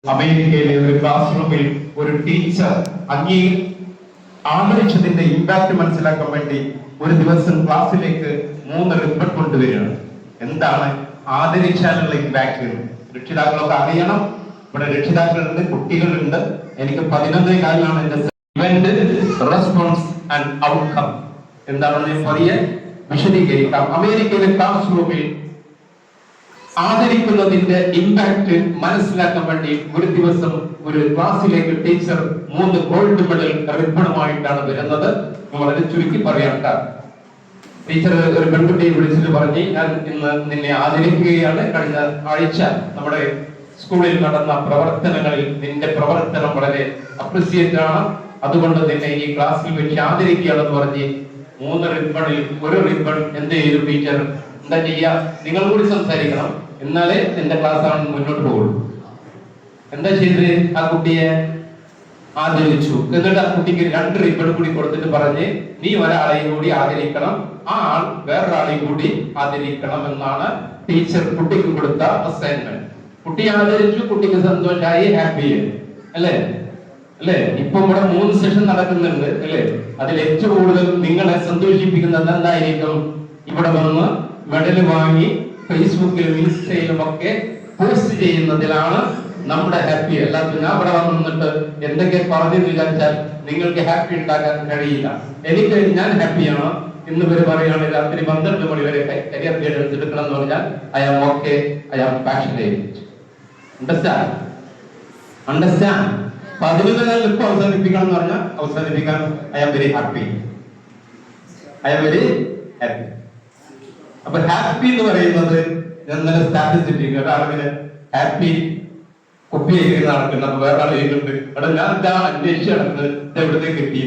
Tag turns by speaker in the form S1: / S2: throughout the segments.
S1: അമേരിക്കയിലെ ഒരു ക്ലാസ് റൂമിൽ ഒരു ടീച്ചർ ആദരിച്ചതിന്റെ ഇമ്പാക്ട് മനസ്സിലാക്കാൻ വേണ്ടി ഒരു ദിവസം ക്ലാസ്സിലേക്ക് 3 റിപ്പൺ കൊണ്ടുവരികയാണ്. എന്താണ് ആദരിച്ചാലുള്ള ഇമ്പാക്ട്? രക്ഷിതാക്കളൊക്കെ അറിയണം. ഇവിടെ രക്ഷിതാക്കളുണ്ട്, കുട്ടികളുണ്ട്. എനിക്ക് 11:15 എന്റെ ഇവന്റ് റെസ്പോൺസ് ആൻഡ് ഔട്ട്കം എന്താണെന്ന് പതിയെ വിശദീകരിക്കാം. അമേരിക്കയിലെ ക്ലാസ് റൂമിൽ ആദരിക്കുന്നതിന്റെ ഇമ്പാക്ട് മനസ്സിലാക്കാൻ വേണ്ടി ഒരു ദിവസം ഒരു ക്ലാസ്സിലേക്ക് ടീച്ചർ 3 ഗോൾഡ് മെഡൽ റിബണുമായിട്ടാണ് വരുന്നത്. വളരെ ചുരുക്കി പറയാം. ടീച്ചർ ഒരു പെൺകുട്ടിയെ വിളിച്ചിട്ട് പറഞ്ഞ്, ഞാൻ ഇന്ന് നിന്നെ ആദരിക്കുകയാണ്. കഴിഞ്ഞ ആഴ്ച നമ്മുടെ സ്കൂളിൽ നടന്ന പ്രവർത്തനങ്ങളിൽ നിന്റെ പ്രവർത്തനം വളരെ അപ്രിസിയേറ്റ് ആണ്, അതുകൊണ്ട് നിന്നെ ഈ ക്ലാസ്സിൽ വെച്ച് ആദരിക്കുകയാണെന്ന് പറഞ്ഞ് 3 റിബണിൽ ഒരു റിബൺ എന്ത് ചെയ്തു ടീച്ചർ? എന്താ ചെയ്യാ? നിങ്ങൾ കൂടി സംസാരിക്കണം, എന്നാലേ എന്റെ ക്ലാസ് ആണ് മുന്നോട്ട് പോകുള്ളൂ. എന്താ ചെയ്തത്? ആ കുട്ടിയെ ആദരിച്ചു. എന്നിട്ട് ആ കുട്ടിക്ക് 2 റിബൺ കൂടി കൊടുത്തിട്ട് പറഞ്ഞ്, നീ ഒരാളെയും കൂടി ആദരിക്കണം, ആ ആൾ വേറൊരാളെയും കൂടി ആദരിക്കണം എന്നാണ് ടീച്ചർ കുട്ടിക്ക് കൊടുത്ത അസൈൻമെന്റ്. കുട്ടി ആദരിച്ചു, കുട്ടിക്ക് സന്തോഷമായി, ഹാപ്പി അല്ലേ? അല്ലേ? ഇപ്പൊ ഇവിടെ 3 സെഷൻ നടക്കുന്നുണ്ട് അല്ലേ? അതിൽ ഏറ്റവും കൂടുതൽ നിങ്ങളെ സന്തോഷിപ്പിക്കുന്നത് എന്തായിരിക്കും? ഇവിടെ വന്ന് മെഡൽ വാങ്ങി ഫേസ്ബുക്കിലും ഇൻസ്റ്റയിലും ഒക്കെ പോസ്റ്റ് ചെയ്യുന്നതിലാണ് നമ്മുടെ ഹാപ്പി. അല്ലാതെ ഞാൻ ഇവിടെ വന്നിട്ട് എന്തൊക്കെ പറഞ്ഞു വിചാരിച്ചാൽ നിങ്ങൾക്ക് ഹാപ്പി ഉണ്ടാക്കാൻ കഴിയില്ല. ഞാൻ ഹാപ്പിയാണ്. ഇന്ന് വരെ പറയുകയാണ് രാത്രി 12 മണി വരെ കരിയർ ഗൈഡ് എടുത്തെടുക്കണം എന്ന് പറഞ്ഞാൽ I am okay, I am passionate. Understand? 11 ഇപ്പൊ അവസാനിപ്പിക്കണം എന്ന് പറഞ്ഞാൽ അവസാനിപ്പിക്കാൻ ഐ ആം വെരി ഹാപ്പി. അപ്പൊ ഹാപ്പി എന്ന് പറയുന്നത് ഇന്നലെ സ്റ്റാറ്റിസ്റ്റിക് ഒരാളിങ്ങനെ ഹാപ്പി കുപ്പി എഴുതുന്ന നടക്കുന്നത്. അപ്പൊ വേറെ ആൾ എഴുതുന്നുണ്ട്, അവിടെ ഞാൻ ഇതാ അന്വേഷിച്ച് നടക്കുന്നത്, ഇത് എവിടുത്തെ കിട്ടി.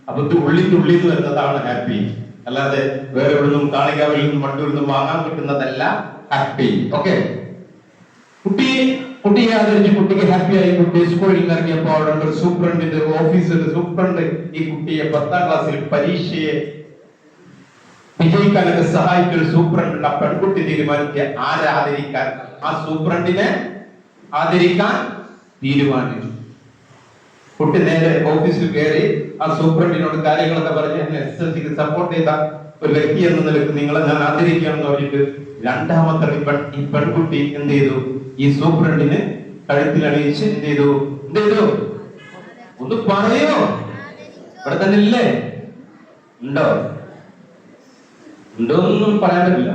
S1: അപ്പൊ ഇത് ഉള്ളിൽ വരുന്നതാണ് ഹാപ്പി, അല്ലാതെ വേറെ എവിടുന്നും കാണിക്കാവിൽ നിന്നും മണ്ടൂരിൽ നിന്നും വാങ്ങാൻ കിട്ടുന്നതല്ല ഹാപ്പി. ഓക്കെ, കുട്ടിയെ ആദരിച്ച് കുട്ടിക്ക് ഹാപ്പിയായി. കുട്ടി സ്കൂളിൽ നിന്ന് ഇറങ്ങിയപ്പോൾ അവിടെ സൂപ്രണ്ടിന്റെ ഓഫീസിൽ സൂപ്രണ്ട് ഈ കുട്ടിയെ 10ാം ക്ലാസ്സിൽ പരീക്ഷയെ വിജയിക്കാനൊക്കെ സഹായിക്കുന്ന സൂപ്രണ്ട്. ആ പെൺകുട്ടി തീരുമാനിക്കുക ആരെ ആദരിക്കാൻ. ആ സൂപ്രണ്ടിനെ ആദരിക്കാൻ തീരുമാനിച്ചു. കുട്ടി നേരെ ഓഫീസിൽ കയറി ആ സൂപ്രണ്ടിനോട് കാര്യങ്ങളൊക്കെ പറഞ്ഞ് എന്നെ SSLCക്ക് സപ്പോർട്ട് ചെയ്ത ഒരു വ്യക്തി എന്ന നിലക്ക് നിങ്ങളെ ഞാൻ ആദരിക്കുകയാണെന്ന് പറഞ്ഞിട്ട് 2ാമത്തെ റിബൺ ഈ പെൺകുട്ടി എന്ത് ചെയ്തു? ഈ സൂപ്രണ്ടിന് കഴുത്തിൽ അണിയിച്ച് എന്ത് ചെയ്തു? ഒന്ന് പറയോ? ഇവിടെ തന്നെ ഇല്ലേ? ഉണ്ടോ? ഉണ്ടോന്നും പറയാൻ പറ്റില്ല.